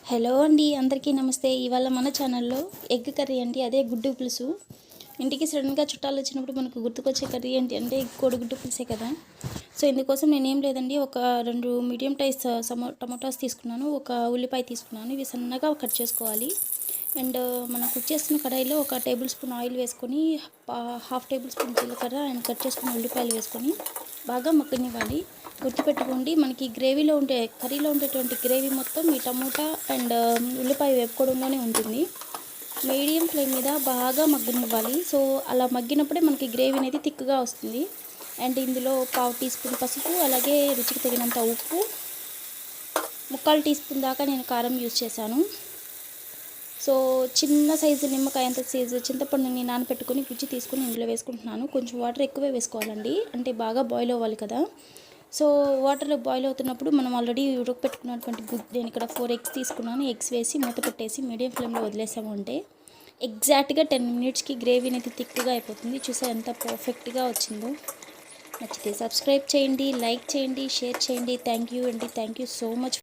Hello అండి, అందరికీ నమస్తే. ఇవాళ మన ఛానల్లో ఎగ్ కర్రీ అండి, అదే గుడ్డు పులుసు. ఇంటికి సడన్గా చుట్టాలు వచ్చినప్పుడు మనకు గుర్తుకొచ్చే కర్రీ ఏంటి అంటే కోడిగుడ్డు పులుసే కదా. సో ఇందుకోసం నేనేం లేదండి, ఒక 2 మీడియం సైజ్ టమోటాస్ తీసుకున్నాను, ఒక ఉల్లిపాయ తీసుకున్నాను. ఇవి సన్నగా కట్ చేసుకోవాలి. అండ్ మనం కుక్ చేస్తున్న కడాయిలో 1 టేబుల్ స్పూన్ ఆయిల్ వేసుకొని, 1/2 టేబుల్ స్పూన్ జీలకర్ర అండ్ కట్ చేసుకున్న ఉల్లిపాయలు వేసుకొని బాగా మగ్గనివ్వాలి. గుర్తుపెట్టుకోండి, మనకి గ్రేవీలో ఉండే కర్రీలో ఉండేటువంటి గ్రేవీ మొత్తం ఈ టమోటా అండ్ ఉల్లిపాయ వేపుకోవడంలోనే ఉంటుంది. మీడియం ఫ్లేమ్ మీద బాగా మగ్గనివ్వాలి. సో అలా మగ్గినప్పుడే మనకి గ్రేవీ అనేది థిక్గా వస్తుంది. అండ్ ఇందులో 1/2 టీ స్పూన్ పసుపు, అలాగే రుచికి తగినంత ఉప్పు, 3/4 టీ స్పూన్ దాకా నేను కారం యూజ్ చేశాను. సో చిన్న సైజు నిమ్మకాయ అంత సైజు చింతపండుని నానబెట్టుకొని గుజ్జు తీసుకొని ఇందులో వేసుకుంటున్నాను. కొంచెం వాటర్ ఎక్కువే వేసుకోవాలండి, అంటే బాగా బాయిల్ అవ్వాలి కదా. సో వాటర్ బాయిల్ అవుతున్నప్పుడు మనం ఆల్రెడీ ఉడకపెట్టుకున్నటువంటి నేను ఇక్కడ 4 ఎగ్స్ తీసుకున్నాను. ఎగ్స్ వేసి మూత పెట్టేసి మీడియం ఫ్లేమ్లో వదిలేసాము అంటే ఎగ్జాక్ట్గా 10 మినిట్స్కి గ్రేవీ అనేది థిక్గా అయిపోతుంది. చూసా ఎంత పర్ఫెక్ట్గా వచ్చిందో. నచ్చితే సబ్స్క్రైబ్ చేయండి, లైక్ చేయండి, షేర్ చేయండి. థ్యాంక్ యూ అండి, థ్యాంక్ యూ సో మచ్.